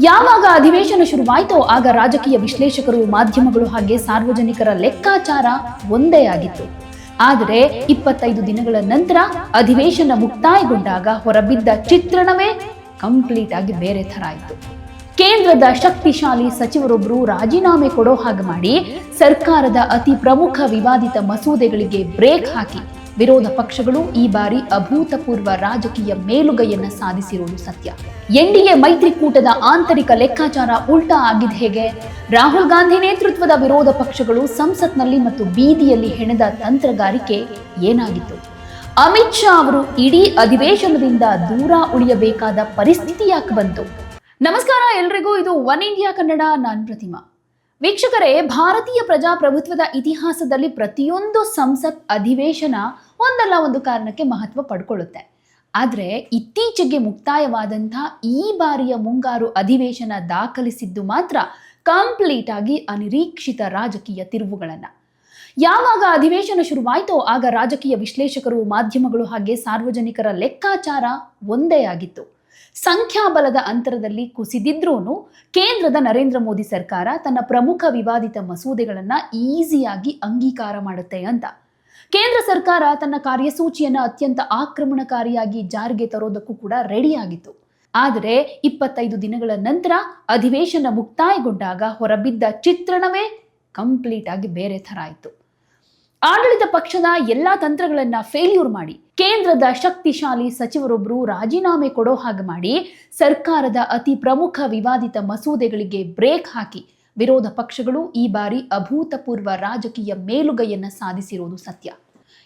ಯಾವಾಗ ಅಧಿವೇಶನ ಶುರುವಾಯಿತೋ ಆಗ ರಾಜಕೀಯ ವಿಶ್ಲೇಷಕರು, ಮಾಧ್ಯಮಗಳು ಹಾಗೆ ಸಾರ್ವಜನಿಕರ ಲೆಕ್ಕಾಚಾರ ಒಂದೇ ಆಗಿತ್ತು. ಆದರೆ 25 ದಿನಗಳ ನಂತರ ಅಧಿವೇಶನ ಮುಕ್ತಾಯಗೊಂಡಾಗ ಹೊರಬಿದ್ದ ಚಿತ್ರಣವೇ ಕಂಪ್ಲೀಟ್ ಆಗಿ ಬೇರೆ ಥರ ಆಯಿತು. ಕೇಂದ್ರದ ಶಕ್ತಿಶಾಲಿ ಸಚಿವರೊಬ್ಬರು ರಾಜೀನಾಮೆ ಕೊಡೋ ಹಾಗೆ ಮಾಡಿ ಸರ್ಕಾರದ ಅತಿ ಪ್ರಮುಖ ವಿವಾದಿತ ಮಸೂದೆಗಳಿಗೆ ಬ್ರೇಕ್ ಹಾಕಿ ವಿರೋಧ ಪಕ್ಷಗಳು ಈ ಬಾರಿ ಅಭೂತಪೂರ್ವ ರಾಜಕೀಯ ಮೇಲುಗೈಯನ್ನ ಸಾಧಿಸಿರುವುದು ಸತ್ಯ. ಎನ್ಡಿಎ ಮೈತ್ರಿಕೂಟದ ಆಂತರಿಕ ಲೆಕ್ಕಾಚಾರ ಉಲ್ಟಾ ಆಗಿದ್ ಹೇಗೆ? ರಾಹುಲ್ ಗಾಂಧಿ ನೇತೃತ್ವದ ವಿರೋಧ ಪಕ್ಷಗಳು ಸಂಸತ್ನಲ್ಲಿ ಮತ್ತು ಬೀದಿಯಲ್ಲಿ ಹೆಣೆದ ತಂತ್ರಗಾರಿಕೆ ಏನಾಗಿತ್ತು? ಅಮಿತ್ ಶಾ ಅವರು ಇಡೀ ಅಧಿವೇಶನದಿಂದ ದೂರ ಉಳಿಯಬೇಕಾದ ಪರಿಸ್ಥಿತಿ ಯಾಕೆ ಬಂತು? ನಮಸ್ಕಾರ ಎಲ್ರಿಗೂ, ಇದು ಒನ್ ಇಂಡಿಯಾ ಕನ್ನಡ. ನಾನು ಪ್ರತಿಮಾ. ವೀಕ್ಷಕರೇ, ಭಾರತೀಯ ಪ್ರಜಾಪ್ರಭುತ್ವದ ಇತಿಹಾಸದಲ್ಲಿ ಪ್ರತಿಯೊಂದು ಸಂಸತ್ ಅಧಿವೇಶನ ಒಂದಲ್ಲ ಒಂದು ಕಾರಣಕ್ಕೆ ಮಹತ್ವ ಪಡ್ಕೊಳ್ಳುತ್ತೆ. ಆದರೆ ಇತ್ತೀಚೆಗೆ ಮುಕ್ತಾಯವಾದಂಥ ಈ ಬಾರಿಯ ಮುಂಗಾರು ಅಧಿವೇಶನ ದಾಖಲಿಸಿದ್ದು ಮಾತ್ರ ಕಂಪ್ಲೀಟ್ ಆಗಿ ಅನಿರೀಕ್ಷಿತ ರಾಜಕೀಯ ತಿರುವುಗಳನ್ನು. ಯಾವಾಗ ಅಧಿವೇಶನ ಶುರುವಾಯಿತೋ ಆಗ ರಾಜಕೀಯ ವಿಶ್ಲೇಷಕರು, ಮಾಧ್ಯಮಗಳು ಹಾಗೆ ಸಾರ್ವಜನಿಕರ ಲೆಕ್ಕಾಚಾರ ಒಂದೇ ಆಗಿತ್ತು. ಸಂಖ್ಯಾಬಲದ ಅಂತರದಲ್ಲಿ ಕುಸಿದಿದ್ರೂ ಕೇಂದ್ರದ ನರೇಂದ್ರ ಮೋದಿ ಸರ್ಕಾರ ತನ್ನ ಪ್ರಮುಖ ವಿವಾದಿತ ಮಸೂದೆಗಳನ್ನು ಈಸಿಯಾಗಿ ಅಂಗೀಕಾರ ಮಾಡುತ್ತೆ ಅಂತ. ಕೇಂದ್ರ ಸರ್ಕಾರ ತನ್ನ ಕಾರ್ಯಸೂಚಿಯನ್ನು ಅತ್ಯಂತ ಆಕ್ರಮಣಕಾರಿಯಾಗಿ ಜಾರಿಗೆ ತರೋದಕ್ಕೂ ಕೂಡ ರೆಡಿಯಾಗಿತ್ತು. ಆದರೆ 25 ದಿನಗಳ ನಂತರ ಅಧಿವೇಶನ ಮುಕ್ತಾಯಗೊಂಡಾಗ ಹೊರಬಿದ್ದ ಚಿತ್ರಣವೇ ಕಂಪ್ಲೀಟ್ ಆಗಿ ಬೇರೆ ಥರ ಆಯಿತು. ಆಡಳಿತ ಪಕ್ಷದ ಎಲ್ಲಾ ತಂತ್ರಗಳನ್ನ ಫೇಲ್ಯೂರ್ ಮಾಡಿ ಕೇಂದ್ರದ ಶಕ್ತಿಶಾಲಿ ಸಚಿವರೊಬ್ಬರು ರಾಜೀನಾಮೆ ಕೊಡೋ ಹಾಗೆ ಮಾಡಿ ಸರ್ಕಾರದ ಅತಿ ಪ್ರಮುಖ ವಿವಾದಿತ ಮಸೂದೆಗಳಿಗೆ ಬ್ರೇಕ್ ಹಾಕಿ ವಿರೋಧ ಪಕ್ಷಗಳು ಈ ಬಾರಿ ಅಭೂತಪೂರ್ವ ರಾಜಕೀಯ ಮೇಲುಗೈಯನ್ನ ಸಾಧಿಸಿರುವುದು ಸತ್ಯ.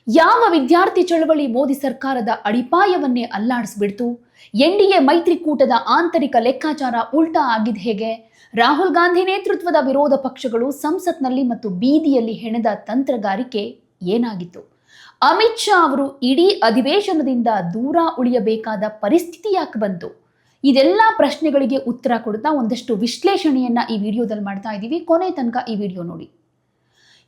ಯಾವ ವಿದ್ಯಾರ್ಥಿ ಚಳವಳಿ ಮೋದಿ ಸರ್ಕಾರದ ಅಡಿಪಾಯವನ್ನೇ ಅಲ್ಲಾಡಿಸ್ಬಿಡ್ತು? ಎನ್ಡಿಎ ಮೈತ್ರಿಕೂಟದ ಆಂತರಿಕ ಲೆಕ್ಕಾಚಾರ ಉಲ್ಟಾ ಆಗಿದ್ ಹೇಗೆ? ರಾಹುಲ್ ಗಾಂಧಿ ನೇತೃತ್ವದ ವಿರೋಧ ಪಕ್ಷಗಳು ಸಂಸತ್ನಲ್ಲಿ ಮತ್ತು ಬೀದಿಯಲ್ಲಿ ಹೆಣೆದ ತಂತ್ರಗಾರಿಕೆ ಏನಾಗಿತ್ತು? ಅಮಿತ್ ಶಾ ಅವರು ಇಡೀ ಅಧಿವೇಶನದಿಂದ ದೂರ ಉಳಿಯಬೇಕಾದ ಪರಿಸ್ಥಿತಿ ಯಾಕೆ ಬಂತು? ಇದೆಲ್ಲ ಪ್ರಶ್ನೆಗಳಿಗೆ ಉತ್ತರ ಕೊಡ್ತಾ ಒಂದಷ್ಟು ವಿಶ್ಲೇಷಣೆಯನ್ನ ಈ ವಿಡಿಯೋದಲ್ಲಿ ಮಾಡ್ತಾ ಇದ್ದೀವಿ. ಕೊನೆ ತನಕ ಈ ವಿಡಿಯೋ ನೋಡಿ.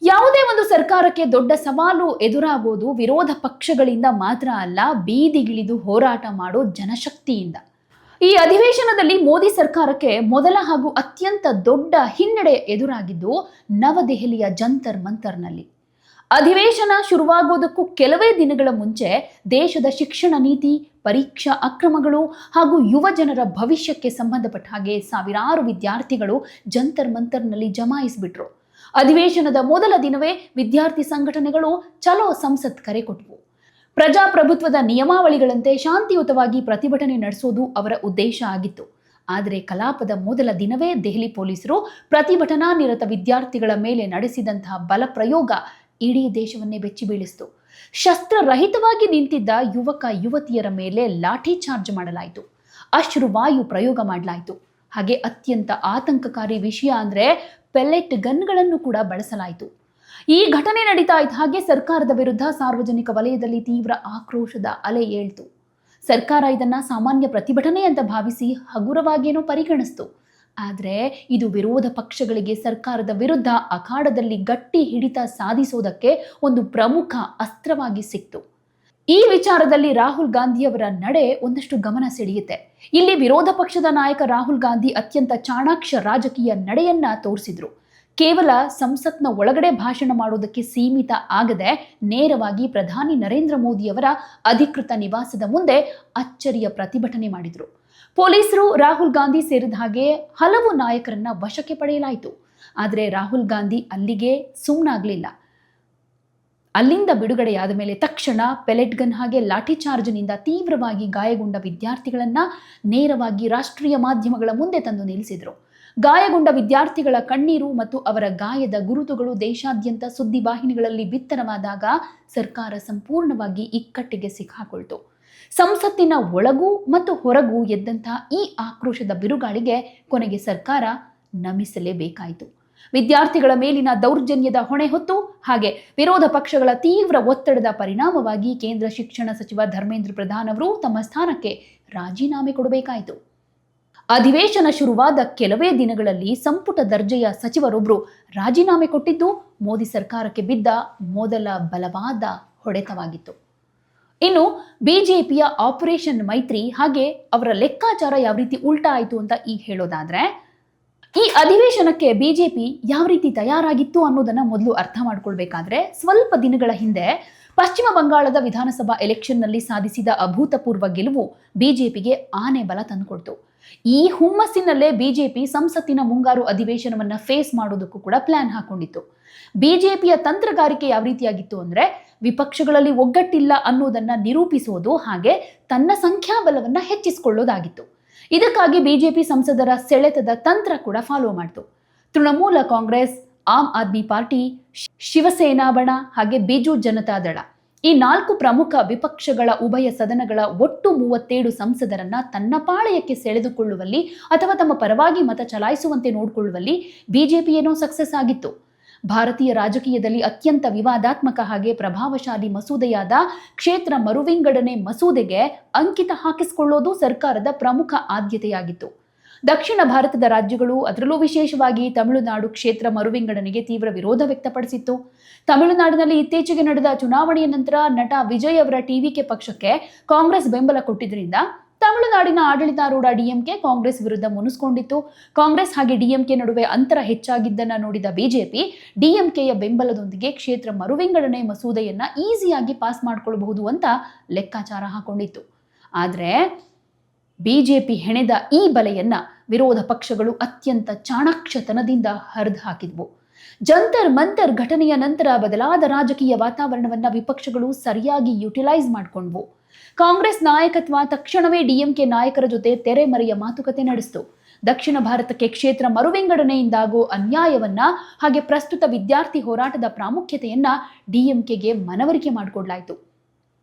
ಯಾವುದೇ ಒಂದು ಸರ್ಕಾರಕ್ಕೆ ದೊಡ್ಡ ಸವಾಲು ಎದುರಾಗೋದು ವಿರೋಧ ಪಕ್ಷಗಳಿಂದ ಮಾತ್ರ ಅಲ್ಲ, ಬೀದಿಗಿಳಿದು ಹೋರಾಟ ಮಾಡೋ ಜನಶಕ್ತಿಯಿಂದ. ಈ ಅಧಿವೇಶನದಲ್ಲಿ ಮೋದಿ ಸರ್ಕಾರಕ್ಕೆ ಮೊದಲ ಹಾಗೂ ಅತ್ಯಂತ ದೊಡ್ಡ ಹಿನ್ನಡೆ ಎದುರಾಗಿದ್ದು ನವದೆಹಲಿಯ ಜಂತರ್ ಮಂತರ್ನಲ್ಲಿ. ಅಧಿವೇಶನ ಶುರುವಾಗೋದಕ್ಕೂ ಕೆಲವೇ ದಿನಗಳ ಮುಂಚೆ ದೇಶದ ಶಿಕ್ಷಣ ನೀತಿ, ಪರೀಕ್ಷಾ ಅಕ್ರಮಗಳು ಹಾಗೂ ಯುವ ಜನರ ಭವಿಷ್ಯಕ್ಕೆ ಸಂಬಂಧಪಟ್ಟ ಹಾಗೆ ಸಾವಿರಾರು ವಿದ್ಯಾರ್ಥಿಗಳು ಜಂತರ್ ಮಂತರ್ನಲ್ಲಿ ಜಮಾಯಿಸಿಬಿಟ್ರು. ಅಧಿವೇಶನದ ಮೊದಲ ದಿನವೇ ವಿದ್ಯಾರ್ಥಿ ಸಂಘಟನೆಗಳು ಚಲೋ ಸಂಸತ್ ಕರೆ ಕೊಟ್ಟವು. ಪ್ರಜಾಪ್ರಭುತ್ವದ ನಿಯಮಾವಳಿಗಳಂತೆ ಶಾಂತಿಯುತವಾಗಿ ಪ್ರತಿಭಟನೆ ನಡೆಸೋದು ಅವರ ಉದ್ದೇಶ ಆಗಿತ್ತು. ಆದರೆ ಕಲಾಪದ ಮೊದಲ ದಿನವೇ ದೆಹಲಿ ಪೊಲೀಸರು ಪ್ರತಿಭಟನಾ ನಿರತ ವಿದ್ಯಾರ್ಥಿಗಳ ಮೇಲೆ ನಡೆಸಿದಂತಹ ಬಲ ಪ್ರಯೋಗ ಇಡೀ ದೇಶವನ್ನೇ ಬೆಚ್ಚಿ ಬೀಳಿಸಿತು. ಶಸ್ತ್ರರಹಿತವಾಗಿ ನಿಂತಿದ್ದ ಯುವಕ ಯುವತಿಯರ ಮೇಲೆ ಲಾಠಿ ಚಾರ್ಜ್ ಮಾಡಲಾಯಿತು, ಅಶ್ರುವಾಯು ಪ್ರಯೋಗ ಮಾಡಲಾಯಿತು. ಹಾಗೆ ಅತ್ಯಂತ ಆತಂಕಕಾರಿ ವಿಷಯ ಅಂದ್ರೆ ಪೆಲೆಟ್ ಗನ್ಗಳನ್ನು ಕೂಡ ಬಳಸಲಾಯಿತು. ಈ ಘಟನೆ ನಡೀತಾ ಇದ್ದ ಹಾಗೆ ಸರ್ಕಾರದ ವಿರುದ್ಧ ಸಾರ್ವಜನಿಕ ವಲಯದಲ್ಲಿ ತೀವ್ರ ಆಕ್ರೋಶದ ಅಲೆ ಏಳ್ತು. ಸರ್ಕಾರ ಇದನ್ನ ಸಾಮಾನ್ಯ ಪ್ರತಿಭಟನೆ ಅಂತ ಭಾವಿಸಿ ಹಗುರವಾಗೇನೋ ಪರಿಗಣಿಸ್ತು. ಆದರೆ ಇದು ವಿರೋಧ ಪಕ್ಷಗಳಿಗೆ ಸರ್ಕಾರದ ವಿರುದ್ಧ ಅಖಾಡದಲ್ಲಿ ಗಟ್ಟಿ ಹಿಡಿತ ಸಾಧಿಸೋದಕ್ಕೆ ಒಂದು ಪ್ರಮುಖ ಅಸ್ತ್ರವಾಗಿ ಸಿಕ್ತು. ಈ ವಿಚಾರದಲ್ಲಿ ರಾಹುಲ್ ಗಾಂಧಿಯವರ ನಡೆ ಒಂದಷ್ಟು ಗಮನ ಸೆಳೆಯುತ್ತೆ. ಇಲ್ಲಿ ವಿರೋಧ ಪಕ್ಷದ ನಾಯಕ ರಾಹುಲ್ ಗಾಂಧಿ ಅತ್ಯಂತ ಚಾಣಾಕ್ಷ ರಾಜಕೀಯ ನಡೆಯನ್ನ ತೋರಿಸಿದ್ರು. ಕೇವಲ ಸಂಸತ್ನ ಒಳಗಡೆ ಭಾಷಣ ಮಾಡೋದಕ್ಕೆ ಸೀಮಿತ ಆಗದೆ ನೇರವಾಗಿ ಪ್ರಧಾನಿ ನರೇಂದ್ರ ಮೋದಿಯವರ ಅಧಿಕೃತ ನಿವಾಸದ ಮುಂದೆ ಅಚ್ಚರಿಯ ಪ್ರತಿಭಟನೆ ಮಾಡಿದ್ರು. ಪೊಲೀಸರು ರಾಹುಲ್ ಗಾಂಧಿ ಸೇರಿದ ಹಾಗೆ ಹಲವು ನಾಯಕರನ್ನ ವಶಕ್ಕೆ ಪಡೆಯಲಾಯಿತು. ಆದರೆ ರಾಹುಲ್ ಗಾಂಧಿ ಅಲ್ಲಿಗೆ ಸುಮ್ಮನಾಗ್ಲಿಲ್ಲ. ಅಲ್ಲಿಂದ ಬಿಡುಗಡೆಯಾದ ಮೇಲೆ ತಕ್ಷಣ ಪೆಲೆಟ್ ಗನ್ ಹಾಗೆ ಲಾಠಿ ಚಾರ್ಜ್ನಿಂದ ತೀವ್ರವಾಗಿ ಗಾಯಗೊಂಡ ವಿದ್ಯಾರ್ಥಿಗಳನ್ನ ನೇರವಾಗಿ ರಾಷ್ಟ್ರೀಯ ಮಾಧ್ಯಮಗಳ ಮುಂದೆ ತಂದು ನಿಲ್ಲಿಸಿದ್ರು. ಗಾಯಗೊಂಡ ವಿದ್ಯಾರ್ಥಿಗಳ ಕಣ್ಣೀರು ಮತ್ತು ಅವರ ಗಾಯದ ಗುರುತುಗಳು ದೇಶಾದ್ಯಂತ ಸುದ್ದಿವಾಹಿನಿಗಳಲ್ಲಿ ಬಿತ್ತರವಾದಾಗ ಸರ್ಕಾರ ಸಂಪೂರ್ಣವಾಗಿ ಇಕ್ಕಟ್ಟಿಗೆ ಸಿಕ್ಕಾಕೊಳ್ತು. ಸಂಸತ್ತಿನ ಒಳಗೂ ಮತ್ತು ಹೊರಗೂ ಎದ್ದಂತಹ ಈ ಆಕ್ರೋಶದ ಬಿರುಗಾಳಿಗೆ ಕೊನೆಗೆ ಸರ್ಕಾರ ನಮಿಸಲೇಬೇಕಾಯಿತು. ವಿದ್ಯಾರ್ಥಿಗಳ ಮೇಲಿನ ದೌರ್ಜನ್ಯದ ಹೊಣೆ ಹೊತ್ತು ಹಾಗೆ ವಿರೋಧ ಪಕ್ಷಗಳ ತೀವ್ರ ಒತ್ತಡದ ಪರಿಣಾಮವಾಗಿ ಕೇಂದ್ರ ಶಿಕ್ಷಣ ಸಚಿವ ಧರ್ಮೇಂದ್ರ ಪ್ರಧಾನ್ ಅವರು ತಮ್ಮ ಸ್ಥಾನಕ್ಕೆ ರಾಜೀನಾಮೆ ಕೊಡಬೇಕಾಯಿತು. ಅಧಿವೇಶನ ಶುರುವಾದ ಕೆಲವೇ ದಿನಗಳಲ್ಲಿ ಸಂಪುಟ ದರ್ಜೆಯ ಸಚಿವರೊಬ್ಬರು ರಾಜೀನಾಮೆ ಕೊಟ್ಟಿದ್ದು ಮೋದಿ ಸರ್ಕಾರಕ್ಕೆ ಬಿದ್ದ ಮೊದಲ ಬಲವಾದ ಹೊಡೆತವಾಗಿತ್ತು. ಇನ್ನು ಬಿಜೆಪಿಯ ಆಪರೇಷನ್ ಮೈತ್ರಿ ಹಾಗೆ ಅವರ ಲೆಕ್ಕಾಚಾರ ಯಾವ ರೀತಿ ಉಲ್ಟಾ ಆಯಿತು ಅಂತ ಈಗ ಹೇಳೋದಾದ್ರೆ, ಈ ಅಧಿವೇಶನಕ್ಕೆ ಬಿಜೆಪಿ ಯಾವ ರೀತಿ ತಯಾರಾಗಿತ್ತು ಅನ್ನೋದನ್ನ ಮೊದಲು ಅರ್ಥ ಮಾಡ್ಕೊಳ್ಬೇಕಾದ್ರೆ, ಸ್ವಲ್ಪ ದಿನಗಳ ಹಿಂದೆ ಪಶ್ಚಿಮ ಬಂಗಾಳದ ವಿಧಾನಸಭಾ ಎಲೆಕ್ಷನ್ನಲ್ಲಿ ಸಾಧಿಸಿದ ಅಭೂತಪೂರ್ವ ಗೆಲುವು ಬಿಜೆಪಿಗೆ ಆನೆ ಬಲ ತಂದುಕೊಡ್ತು. ಈ ಹುಮ್ಮಸ್ಸಿನಲ್ಲೇ ಬಿಜೆಪಿ ಸಂಸತ್ತಿನ ಮುಂಗಾರು ಅಧಿವೇಶನವನ್ನ ಫೇಸ್ ಮಾಡೋದಕ್ಕೂ ಕೂಡ ಪ್ಲಾನ್ ಹಾಕೊಂಡಿತ್ತು. ಬಿಜೆಪಿಯ ತಂತ್ರಗಾರಿಕೆ ಯಾವ ರೀತಿಯಾಗಿತ್ತು ಅಂದ್ರೆ, ವಿಪಕ್ಷಗಳಲ್ಲಿ ಒಗ್ಗಟ್ಟಿಲ್ಲ ಅನ್ನೋದನ್ನ ನಿರೂಪಿಸೋದು ಹಾಗೆ ತನ್ನ ಸಂಖ್ಯಾಬಲವನ್ನ ಹೆಚ್ಚಿಸಿಕೊಳ್ಳೋದಾಗಿತ್ತು. ಇದಕ್ಕಾಗಿ ಬಿಜೆಪಿ ಸಂಸದರ ಸೆಳೆತದ ತಂತ್ರ ಕೂಡ ಫಾಲೋ ಮಾಡಿತು. ತೃಣಮೂಲ ಕಾಂಗ್ರೆಸ್, ಆಮ್ ಆದ್ಮಿ ಪಾರ್ಟಿ, ಶಿವಸೇನಾ ಬಣ ಹಾಗೆ ಬಿಜು ಜನತಾದಳ, ಈ 4 ಪ್ರಮುಖ ವಿಪಕ್ಷಗಳ ಉಭಯ ಸದನಗಳ ಒಟ್ಟು 37 ಸಂಸದರನ್ನ ತನ್ನ ಪಾಳೆಯಕ್ಕೆ ಸೆಳೆದುಕೊಳ್ಳುವಲ್ಲಿ ಅಥವಾ ತಮ್ಮ ಪರವಾಗಿ ಮತ ಚಲಾಯಿಸುವಂತೆ ನೋಡಿಕೊಳ್ಳುವಲ್ಲಿ ಬಿಜೆಪಿ ಏನೋ ಸಕ್ಸಸ್ ಆಗಿತ್ತು. ಭಾರತೀಯ ರಾಜಕೀಯದಲ್ಲಿ ಅತ್ಯಂತ ವಿವಾದಾತ್ಮಕ ಹಾಗೆ ಪ್ರಭಾವಶಾಲಿ ಮಸೂದೆಯಾದ ಕ್ಷೇತ್ರ ಮರುವಿಂಗಡಣೆ ಮಸೂದೆಗೆ ಅಂಕಿತ ಹಾಕಿಸಿಕೊಳ್ಳೋದು ಸರ್ಕಾರದ ಪ್ರಮುಖ ಆದ್ಯತೆಯಾಗಿತ್ತು. ದಕ್ಷಿಣ ಭಾರತದ ರಾಜ್ಯಗಳು, ಅದರಲ್ಲೂ ವಿಶೇಷವಾಗಿ ತಮಿಳುನಾಡು ಕ್ಷೇತ್ರ ಮರುವಿಂಗಡಣೆಗೆ ತೀವ್ರ ವಿರೋಧ ವ್ಯಕ್ತಪಡಿಸಿತ್ತು. ತಮಿಳುನಾಡಿನಲ್ಲಿ ಇತ್ತೀಚೆಗೆ ನಡೆದ ಚುನಾವಣೆಯ ನಂತರ ನಟ ವಿಜಯ್ ಅವರ ಟಿವಿಕೆ ಪಕ್ಷಕ್ಕೆ ಕಾಂಗ್ರೆಸ್ ಬೆಂಬಲ ಕೊಟ್ಟಿದ್ದರಿಂದ ತಮಿಳುನಾಡಿನ ಆಡಳಿತಾರೂಢ ಡಿಎಂಕೆ ಕಾಂಗ್ರೆಸ್ ವಿರುದ್ಧ ಮುನಿಸಿಕೊಂಡಿತ್ತು. ಕಾಂಗ್ರೆಸ್ ಹಾಗೆ ಡಿಎಂಕೆ ನಡುವೆ ಅಂತರ ಹೆಚ್ಚಾಗಿದ್ದನ್ನ ನೋಡಿದ ಬಿಜೆಪಿ ಡಿಎಂಕೆಯ ಬೆಂಬಲದೊಂದಿಗೆ ಕ್ಷೇತ್ರ ಮರುವಿಂಗಡಣೆ ಮಸೂದೆಯನ್ನ ಈಸಿಯಾಗಿ ಪಾಸ್ ಮಾಡಿಕೊಳ್ಳಬಹುದು ಅಂತ ಲೆಕ್ಕಾಚಾರ ಹಾಕೊಂಡಿತ್ತು. ಆದರೆ ಬಿಜೆಪಿ ಹೆಣೆದ ಈ ಬಲೆಯನ್ನ ವಿರೋಧ ಪಕ್ಷಗಳು ಅತ್ಯಂತ ಚಾಣಾಕ್ಷತನದಿಂದ ಹರಿದು ಹಾಕಿದ್ವು. ಜಂತರ್ ಮಂತರ್ ಘಟನೆಯ ನಂತರ ಬದಲಾದ ರಾಜಕೀಯ ವಾತಾವರಣವನ್ನ ವಿಪಕ್ಷಗಳು ಸರಿಯಾಗಿ ಯುಟಿಲೈಸ್ ಮಾಡಿಕೊಂಡ್ವು. ಕಾಂಗ್ರೆಸ್ ನಾಯಕತ್ವ ತಕ್ಷಣವೇ ಡಿಎಂಕೆ ನಾಯಕರ ಜೊತೆ ತೆರೆಮರೆಯ ಮಾತುಕತೆ ನಡೆಸಿತು. ದಕ್ಷಿಣ ಭಾರತಕ್ಕೆ ಕ್ಷೇತ್ರ ಮರುವಿಂಗಡಣೆಯಿಂದಾಗೋ ಅನ್ಯಾಯವನ್ನ ಹಾಗೆ ಪ್ರಸ್ತುತ ವಿದ್ಯಾರ್ಥಿ ಹೋರಾಟದ ಪ್ರಾಮುಖ್ಯತೆಯನ್ನ ಡಿಎಂಕೆಗೆ ಮನವರಿಕೆ ಮಾಡಿಕೊಡ್ಲಾಯಿತು.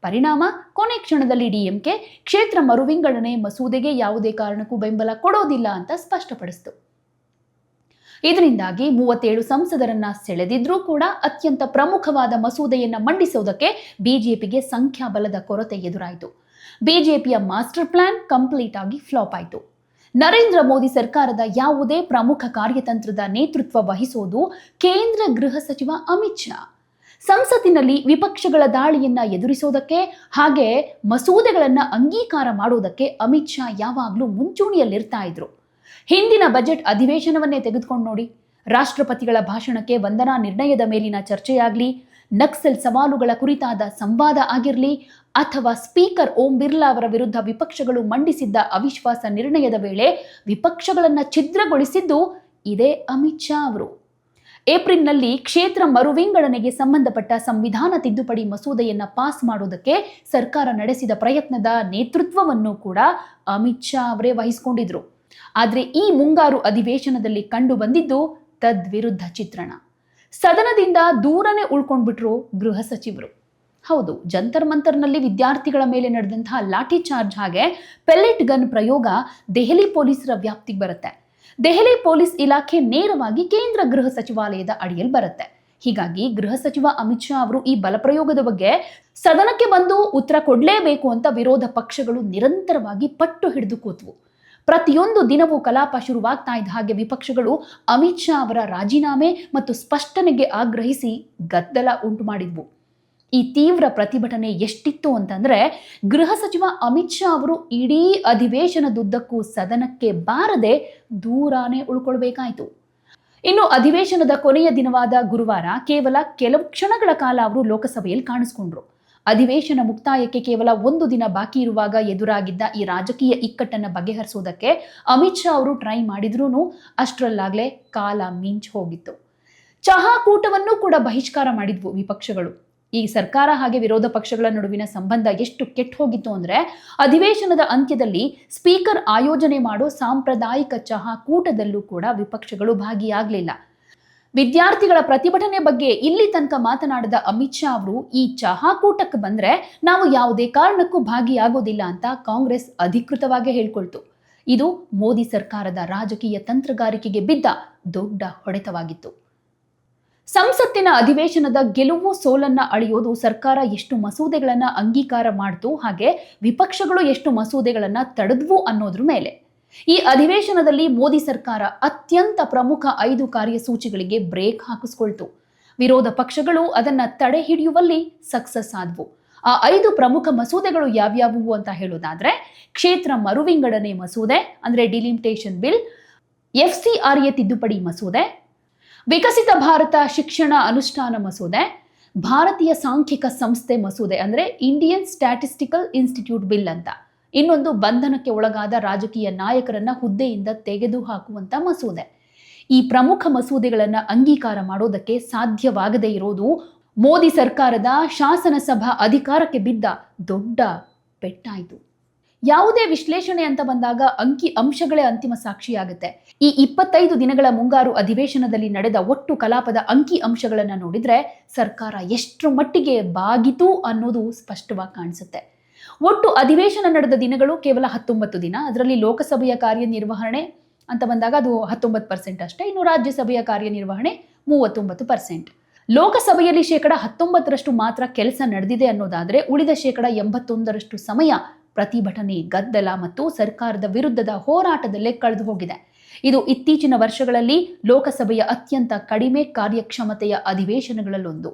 ಪರಿಣಾಮ, ಕೊನೆ ಕ್ಷಣದಲ್ಲಿ ಡಿಎಂಕೆ ಕ್ಷೇತ್ರ ಮರುವಿಂಗಡಣೆ ಮಸೂದೆಗೆ ಯಾವುದೇ ಕಾರಣಕ್ಕೂ ಬೆಂಬಲ ಕೊಡೋದಿಲ್ಲ ಅಂತ ಸ್ಪಷ್ಟಪಡಿಸಿತು. ಇದರಿಂದಾಗಿ 37 ಸಂಸದರನ್ನ ಸೆಳೆದಿದ್ರೂ ಕೂಡ ಅತ್ಯಂತ ಪ್ರಮುಖವಾದ ಮಸೂದೆಯನ್ನ ಮಂಡಿಸೋದಕ್ಕೆ ಬಿಜೆಪಿಗೆ ಸಂಖ್ಯಾಬಲದ ಕೊರತೆ ಎದುರಾಯಿತು. ಬಿಜೆಪಿಯ ಮಾಸ್ಟರ್ ಪ್ಲಾನ್ ಕಂಪ್ಲೀಟ್ ಆಗಿ ಫ್ಲಾಪ್ ಆಯಿತು. ನರೇಂದ್ರ ಮೋದಿ ಸರ್ಕಾರದ ಯಾವುದೇ ಪ್ರಮುಖ ಕಾರ್ಯತಂತ್ರದ ನೇತೃತ್ವ ವಹಿಸೋದು ಕೇಂದ್ರ ಗೃಹ ಸಚಿವ ಅಮಿತ್ ಶಾ. ಸಂಸತ್ತಿನಲ್ಲಿ ವಿಪಕ್ಷಗಳ ದಾಳಿಯನ್ನ ಎದುರಿಸೋದಕ್ಕೆ ಹಾಗೆ ಮಸೂದೆಗಳನ್ನ ಅಂಗೀಕಾರ ಮಾಡೋದಕ್ಕೆ ಅಮಿತ್ ಶಾ ಯಾವಾಗಲೂ ಮುಂಚೂಣಿಯಲ್ಲಿರ್ತಾ ಇದ್ರು. ಹಿಂದಿನ ಬಜೆಟ್ ಅಧಿವೇಶನವನ್ನೇ ತೆಗೆದುಕೊಂಡು ನೋಡಿ. ರಾಷ್ಟ್ರಪತಿಗಳ ಭಾಷಣಕ್ಕೆ ವಂದನಾ ನಿರ್ಣಯದ ಮೇಲಿನ ಚರ್ಚೆಯಾಗ್ಲಿ, ನಕ್ಸಲ್ ಸವಾಲುಗಳ ಕುರಿತಾದ ಸಂವಾದ ಆಗಿರಲಿ, ಅಥವಾ ಸ್ಪೀಕರ್ ಓಂ ಬಿರ್ಲಾ ಅವರ ವಿರುದ್ಧ ವಿಪಕ್ಷಗಳು ಮಂಡಿಸಿದ್ದ ಅವಿಶ್ವಾಸ ನಿರ್ಣಯದ ವೇಳೆ ವಿಪಕ್ಷಗಳನ್ನ ಛಿದ್ರಗೊಳಿಸಿದ್ದು ಇದೇ ಅಮಿತ್ ಶಾ ಅವರು. ಏಪ್ರಿಲ್ನಲ್ಲಿ ಕ್ಷೇತ್ರ ಮರುವಿಂಗಡಣೆಗೆ ಸಂಬಂಧಪಟ್ಟ ಸಂವಿಧಾನ ತಿದ್ದುಪಡಿ ಮಸೂದೆಯನ್ನ ಪಾಸ್ ಮಾಡೋದಕ್ಕೆ ಸರ್ಕಾರ ನಡೆಸಿದ ಪ್ರಯತ್ನದ ನೇತೃತ್ವವನ್ನು ಕೂಡ ಅಮಿತ್ ಶಾ ಅವರೇ ವಹಿಸಿಕೊಂಡಿದ್ರು. ಆದರೆ ಈ ಮುಂಗಾರು ಅಧಿವೇಶನದಲ್ಲಿ ಕಂಡು ಬಂದಿದ್ದು ತದ್ವಿರುದ್ಧ ಚಿತ್ರಣ. ಸದನದಿಂದ ದೂರನೇ ಉಳ್ಕೊಂಡ್ಬಿಟ್ರು ಗೃಹ ಸಚಿವರು. ಹೌದು, ಜಂತರ್ ಮಂತರ್ನಲ್ಲಿ ವಿದ್ಯಾರ್ಥಿಗಳ ಮೇಲೆ ನಡೆದಂತಹ ಲಾಠಿ ಚಾರ್ಜ್ ಹಾಗೆ ಪೆಲೆಟ್ ಗನ್ ಪ್ರಯೋಗ ದೆಹಲಿ ಪೊಲೀಸರ ವ್ಯಾಪ್ತಿಗೆ ಬರುತ್ತೆ. ದೆಹಲಿ ಪೊಲೀಸ್ ಇಲಾಖೆ ನೇರವಾಗಿ ಕೇಂದ್ರ ಗೃಹ ಸಚಿವಾಲಯದ ಅಡಿಯಲ್ಲಿ ಬರುತ್ತೆ. ಹೀಗಾಗಿ ಗೃಹ ಸಚಿವ ಅಮಿತ್ ಶಾ ಅವರು ಈ ಬಲಪ್ರಯೋಗದ ಬಗ್ಗೆ ಸದನಕ್ಕೆ ಬಂದು ಉತ್ತರ ಕೊಡಲೇಬೇಕು ಅಂತ ವಿರೋಧ ಪಕ್ಷಗಳು ನಿರಂತರವಾಗಿ ಪಟ್ಟು ಹಿಡಿದು ಕೂತ್ವು. ಪ್ರತಿಯೊಂದು ದಿನವೂ ಕಲಾಪ ಶುರುವಾಗ್ತಾ ಇದ್ದ ಹಾಗೆ ವಿಪಕ್ಷಗಳು ಅಮಿತ್ ಶಾ ಅವರ ರಾಜೀನಾಮೆ ಮತ್ತು ಸ್ಪಷ್ಟನೆಗೆ ಆಗ್ರಹಿಸಿ ಗದ್ದಲ ಉಂಟು ಮಾಡಿದ್ವು. ಈ ತೀವ್ರ ಪ್ರತಿಭಟನೆ ಎಷ್ಟಿತ್ತು ಅಂತಂದ್ರೆ, ಗೃಹ ಸಚಿವ ಅಮಿತ್ ಶಾ ಅವರು ಇಡೀ ಅಧಿವೇಶನದುದ್ದಕ್ಕೂ ಸದನಕ್ಕೆ ಬಾರದೆ ದೂರಾನೇ ಉಳ್ಕೊಳ್ಬೇಕಾಯಿತು. ಇನ್ನು ಅಧಿವೇಶನದ ಕೊನೆಯ ದಿನವಾದ ಗುರುವಾರ ಕೇವಲ ಕೆಲವು ಕ್ಷಣಗಳ ಕಾಲ ಅವರು ಲೋಕಸಭೆಯಲ್ಲಿ ಕಾಣಿಸ್ಕೊಂಡ್ರು. ಅಧಿವೇಶನ ಮುಕ್ತಾಯಕ್ಕೆ ಕೇವಲ 1 ದಿನ ಬಾಕಿ ಇರುವಾಗ ಎದುರಾಗಿದ್ದ ಈ ರಾಜಕೀಯ ಇಕ್ಕಟ್ಟನ್ನು ಬಗೆಹರಿಸೋದಕ್ಕೆ ಅಮಿತ್ ಶಾ ಅವರು ಟ್ರೈ ಮಾಡಿದ್ರೂ ಅಷ್ಟರಲ್ಲಾಗಲೇ ಕಾಲ ಮಿಂಚ್ ಹೋಗಿತ್ತು. ಚಹಾ ಕೂಟವನ್ನು ಕೂಡ ಬಹಿಷ್ಕಾರ ಮಾಡಿದ್ವು ವಿಪಕ್ಷಗಳು. ಈ ಸರ್ಕಾರ ಹಾಗೆ ವಿರೋಧ ಪಕ್ಷಗಳ ನಡುವಿನ ಸಂಬಂಧ ಎಷ್ಟು ಕೆಟ್ಟು ಹೋಗಿತ್ತು ಅಂದ್ರೆ, ಅಧಿವೇಶನದ ಅಂತ್ಯದಲ್ಲಿ ಸ್ಪೀಕರ್ ಆಯೋಜನೆ ಮಾಡೋ ಸಾಂಪ್ರದಾಯಿಕ ಚಹಾ ಕೂಟದಲ್ಲೂ ಕೂಡ ವಿಪಕ್ಷಗಳು ಭಾಗಿಯಾಗಲಿಲ್ಲ. ವಿದ್ಯಾರ್ಥಿಗಳ ಪ್ರತಿಭಟನೆ ಬಗ್ಗೆ ಇಲ್ಲಿ ತನಕ ಮಾತನಾಡಿದ ಅಮಿತ್ ಶಾ ಅವರು ಈ ಚಹಾ ಕೂಟಕ್ಕೆ ಬಂದ್ರೆ ನಾವು ಯಾವುದೇ ಕಾರಣಕ್ಕೂ ಭಾಗಿಯಾಗೋದಿಲ್ಲ ಅಂತ ಕಾಂಗ್ರೆಸ್ ಅಧಿಕೃತವಾಗಿ ಹೇಳ್ಕೊಳ್ತು. ಇದು ಮೋದಿ ಸರ್ಕಾರದ ರಾಜಕೀಯ ತಂತ್ರಗಾರಿಕೆಗೆ ಬಿದ್ದ ದೊಡ್ಡ ಹೊಡೆತವಾಗಿತ್ತು. ಸಂಸತ್ತಿನ ಅಧಿವೇಶನದ ಗೆಲುವು ಸೋಲನ್ನ ಅಳೆಯೋದು ಸರ್ಕಾರ ಎಷ್ಟು ಮಸೂದೆಗಳನ್ನ ಅಂಗೀಕಾರ ಮಾಡ್ತು ಹಾಗೆ ವಿಪಕ್ಷಗಳು ಎಷ್ಟು ಮಸೂದೆಗಳನ್ನ ತಡೆದ್ವು ಅನ್ನೋದ್ರ ಮೇಲೆ. ಈ ಅಧಿವೇಶನದಲ್ಲಿ ಮೋದಿ ಸರ್ಕಾರ ಅತ್ಯಂತ ಪ್ರಮುಖ 5 ಕಾರ್ಯಸೂಚಿಗಳಿಗೆ ಬ್ರೇಕ್ ಹಾಕಿಸ್ಕೊಳ್ತು. ವಿರೋಧ ಪಕ್ಷಗಳು ಅದನ್ನ ತಡೆ ಹಿಡಿಯುವಲ್ಲಿ ಸಕ್ಸಸ್ ಆದ್ವು. ಆ 5 ಪ್ರಮುಖ ಮಸೂದೆಗಳು ಯಾವ್ಯಾವು ಅಂತ ಹೇಳೋದಾದ್ರೆ, ಕ್ಷೇತ್ರ ಮರುವಿಂಗಡಣೆ ಮಸೂದೆ ಅಂದ್ರೆ ಡಿಲಿಮಿಟೇಷನ್ ಬಿಲ್, FCRA ತಿದ್ದುಪಡಿ ಮಸೂದೆ, ವಿಕಸಿತ ಭಾರತ ಶಿಕ್ಷಣ ಅನುಷ್ಠಾನ ಮಸೂದೆ, ಭಾರತೀಯ ಸಾಂಖ್ಯಿಕ ಸಂಸ್ಥೆ ಮಸೂದೆ ಅಂದ್ರೆ ಇಂಡಿಯನ್ ಸ್ಟ್ಯಾಟಿಸ್ಟಿಕಲ್ ಇನ್ಸ್ಟಿಟ್ಯೂಟ್ ಬಿಲ್ ಅಂತ, ಇನ್ನೊಂದು ಬಂಧನಕ್ಕೆ ಒಳಗಾದ ರಾಜಕೀಯ ನಾಯಕರನ್ನ ಹುದ್ದೆಯಿಂದ ತೆಗೆದುಹಾಕುವಂತ ಮಸೂದೆ. ಈ ಪ್ರಮುಖ ಮಸೂದೆಗಳನ್ನ ಅಂಗೀಕಾರ ಮಾಡೋದಕ್ಕೆ ಸಾಧ್ಯವಾಗದೇ ಇರೋದು ಮೋದಿ ಸರ್ಕಾರದ ಶಾಸನಸಭಾ ಅಧಿಕಾರಕ್ಕೆ ಬಿದ್ದ ದೊಡ್ಡ ಪೆಟ್ಟಾಯಿತು. ಯಾವುದೇ ವಿಶ್ಲೇಷಣೆ ಅಂತ ಬಂದಾಗ ಅಂಕಿ ಅಂಶಗಳೇ ಅಂತಿಮ ಸಾಕ್ಷಿಯಾಗುತ್ತೆ. ಈ 25 ದಿನಗಳ ಮುಂಗಾರು ಅಧಿವೇಶನದಲ್ಲಿ ನಡೆದ ಒಟ್ಟು ಕಲಾಪದ ಅಂಕಿ ಅಂಶಗಳನ್ನ ನೋಡಿದ್ರೆ ಸರ್ಕಾರ ಎಷ್ಟರ ಮಟ್ಟಿಗೆ ಬಾಗಿತು ಅನ್ನೋದು ಸ್ಪಷ್ಟವಾಗಿ ಕಾಣಿಸುತ್ತೆ. ಒಟ್ಟು ಅಧಿವೇಶನ ನಡೆದ ದಿನಗಳು ಕೇವಲ 19 ದಿನ. ಅದರಲ್ಲಿ ಲೋಕಸಭೆಯ ಕಾರ್ಯನಿರ್ವಹಣೆ ಅಂತ ಬಂದಾಗ ಅದು 19% ಅಷ್ಟೇ, ಇನ್ನು ರಾಜ್ಯಸಭೆಯ ಕಾರ್ಯನಿರ್ವಹಣೆ 39%. ಲೋಕಸಭೆಯಲ್ಲಿ 19% ಮಾತ್ರ ಕೆಲಸ ನಡೆದಿದೆ ಅನ್ನೋದಾದ್ರೆ, ಉಳಿದ 81% ಸಮಯ ಪ್ರತಿಭಟನೆ, ಗದ್ದಲ ಮತ್ತು ಸರ್ಕಾರದ ವಿರುದ್ಧದ ಹೋರಾಟದಲ್ಲೇ ಕಳೆದು ಹೋಗಿದೆ. ಇದು ಇತ್ತೀಚಿನ ವರ್ಷಗಳಲ್ಲಿ ಲೋಕಸಭೆಯ ಅತ್ಯಂತ ಕಡಿಮೆ ಕಾರ್ಯಕ್ಷಮತೆಯ ಅಧಿವೇಶನಗಳಲ್ಲೊಂದು.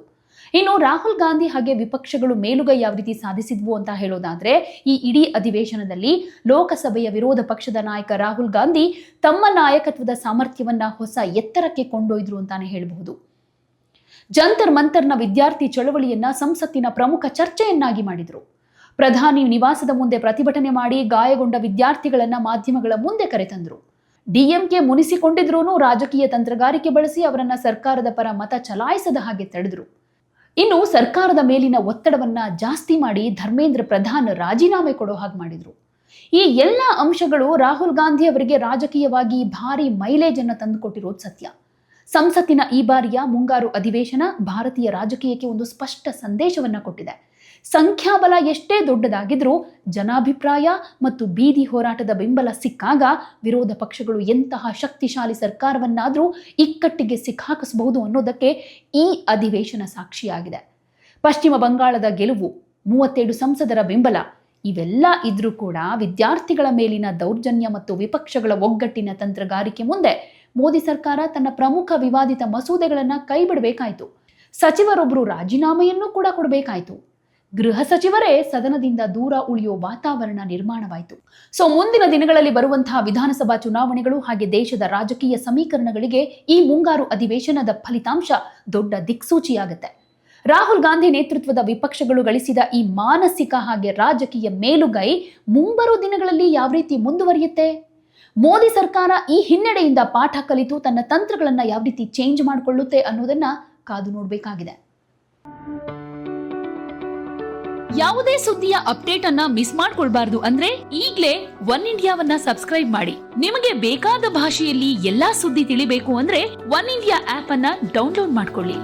ಇನ್ನು ರಾಹುಲ್ ಗಾಂಧಿ ಹಾಗೆ ವಿಪಕ್ಷಗಳು ಮೇಲುಗೈ ಯಾವ ರೀತಿ ಸಾಧಿಸಿದ್ವು ಅಂತ ಹೇಳೋದಾದ್ರೆ, ಈ ಇಡೀ ಅಧಿವೇಶನದಲ್ಲಿ ಲೋಕಸಭೆಯ ವಿರೋಧ ಪಕ್ಷದ ನಾಯಕ ರಾಹುಲ್ ಗಾಂಧಿ ತಮ್ಮ ನಾಯಕತ್ವದ ಸಾಮರ್ಥ್ಯವನ್ನ ಹೊಸ ಎತ್ತರಕ್ಕೆ ಕೊಂಡೊಯ್ದ್ರು ಅಂತಾನೆ ಹೇಳಬಹುದು. ಜಂತರ್ ಮಂತರ್ನ ವಿದ್ಯಾರ್ಥಿ ಚಳವಳಿಯನ್ನ ಸಂಸತ್ತಿನ ಪ್ರಮುಖ ಚರ್ಚೆಯನ್ನಾಗಿ ಮಾಡಿದ್ರು. ಪ್ರಧಾನಿ ನಿವಾಸದ ಮುಂದೆ ಪ್ರತಿಭಟನೆ ಮಾಡಿ ಗಾಯಗೊಂಡ ವಿದ್ಯಾರ್ಥಿಗಳನ್ನ ಮಾಧ್ಯಮಗಳ ಮುಂದೆ ಕರೆತಂದ್ರು. DMK ಮುನಿಸಿಕೊಂಡಿದ್ರೂ ರಾಜಕೀಯ ತಂತ್ರಗಾರಿಕೆ ಬಳಸಿ ಅವರನ್ನ ಸರ್ಕಾರದ ಪರ ಮತ ಚಲಾಯಿಸದ ಹಾಗೆ ತಡೆದ್ರು. ಇನ್ನು ಸರ್ಕಾರದ ಮೇಲಿನ ಒತ್ತಡವನ್ನ ಜಾಸ್ತಿ ಮಾಡಿ ಧರ್ಮೇಂದ್ರ ಪ್ರಧಾನ್ ರಾಜೀನಾಮೆ ಕೊಡೋ ಹಾಗೆ ಮಾಡಿದ್ರು. ಈ ಎಲ್ಲ ಅಂಶಗಳು ರಾಹುಲ್ ಗಾಂಧಿ ಅವರಿಗೆ ರಾಜಕೀಯವಾಗಿ ಭಾರಿ ಮೈಲೇಜ್ ಅನ್ನು ತಂದುಕೊಟ್ಟಿರೋದು ಸತ್ಯ. ಸಂಸತ್ತಿನ ಈ ಬಾರಿಯ ಮುಂಗಾರು ಅಧಿವೇಶನ ಭಾರತೀಯ ರಾಜಕೀಯಕ್ಕೆ ಒಂದು ಸ್ಪಷ್ಟ ಸಂದೇಶವನ್ನ ಕೊಟ್ಟಿದೆ. ಸಂಖ್ಯಾಬಲ ಎಷ್ಟೇ ದೊಡ್ಡದಾಗಿದ್ರೂ ಜನಾಭಿಪ್ರಾಯ ಮತ್ತು ಬೀದಿ ಹೋರಾಟದ ಬೆಂಬಲ ಸಿಕ್ಕಾಗ ವಿರೋಧ ಪಕ್ಷಗಳು ಎಂತಹ ಶಕ್ತಿಶಾಲಿ ಸರ್ಕಾರವನ್ನಾದರೂ ಇಕ್ಕಟ್ಟಿಗೆ ಸಿಕ್ಕಾಕಿಸಬಹುದು ಅನ್ನೋದಕ್ಕೆ ಈ ಅಧಿವೇಶನ ಸಾಕ್ಷಿಯಾಗಿದೆ. ಪಶ್ಚಿಮ ಬಂಗಾಳದ ಗೆಲುವು, 37 ಸಂಸದರ ಬೆಂಬಲ ಇವೆಲ್ಲ ಇದ್ರೂ ಕೂಡ ವಿದ್ಯಾರ್ಥಿಗಳ ಮೇಲಿನ ದೌರ್ಜನ್ಯ ಮತ್ತು ವಿಪಕ್ಷಗಳ ಒಗ್ಗಟ್ಟಿನ ತಂತ್ರಗಾರಿಕೆ ಮುಂದೆ ಮೋದಿ ಸರ್ಕಾರ ತನ್ನ ಪ್ರಮುಖ ವಿವಾದಿತ ಮಸೂದೆಗಳನ್ನ ಕೈಬಿಡಬೇಕಾಯಿತು. ಸಚಿವರೊಬ್ಬರು ರಾಜೀನಾಮೆಯನ್ನು ಕೂಡ ಕೊಡಬೇಕಾಯಿತು. ಗೃಹ ಸಚಿವರೇ ಸದನದಿಂದ ದೂರ ಉಳಿಯೋ ವಾತಾವರಣ ನಿರ್ಮಾಣವಾಯಿತು. ಮುಂದಿನ ದಿನಗಳಲ್ಲಿ ಬರುವಂತಹ ವಿಧಾನಸಭಾ ಚುನಾವಣೆಗಳು ಹಾಗೆ ದೇಶದ ರಾಜಕೀಯ ಸಮೀಕರಣಗಳಿಗೆ ಈ ಮುಂಗಾರು ಅಧಿವೇಶನದ ಫಲಿತಾಂಶ ದೊಡ್ಡ ದಿಕ್ಸೂಚಿಯಾಗುತ್ತೆ. ರಾಹುಲ್ ಗಾಂಧಿ ನೇತೃತ್ವದ ವಿಪಕ್ಷಗಳು ಗಳಿಸಿದ ಈ ಮಾನಸಿಕ ಹಾಗೆ ರಾಜಕೀಯ ಮೇಲುಗೈ ಮುಂಬರುವ ದಿನಗಳಲ್ಲಿ ಯಾವ ರೀತಿ ಮುಂದುವರಿಯುತ್ತೆ? ಮೋದಿ ಸರ್ಕಾರ ಈ ಹಿನ್ನಡೆಯಿಂದ ಪಾಠ ಕಲಿತು ತನ್ನ ತಂತ್ರಗಳನ್ನ ಯಾವ ರೀತಿ ಚೇಂಜ್ ಮಾಡಿಕೊಳ್ಳುತ್ತೆ ಅನ್ನೋದನ್ನ ಕಾದು ನೋಡಬೇಕಾಗಿದೆ. ಯಾವುದೇ ಸುದ್ದಿಯ ಅಪ್ಡೇಟ್ ಅನ್ನ ಮಿಸ್ ಮಾಡ್ಕೊಳ್ಬಾರ್ದು ಅಂದ್ರೆ ಈಗ್ಲೇ ಒನ್ ಇಂಡಿಯಾವನ್ನ ಸಬ್ಸ್ಕ್ರೈಬ್ ಮಾಡಿ. ನಿಮಗೆ ಬೇಕಾದ ಭಾಷೆಯಲ್ಲಿ ಎಲ್ಲಾ ಸುದ್ದಿ ತಿಳಿಬೇಕು ಅಂದ್ರೆ ಒನ್ ಇಂಡಿಯಾ ಆಪ್ ಅನ್ನ ಡೌನ್ಲೋಡ್ ಮಾಡ್ಕೊಳ್ಳಿ.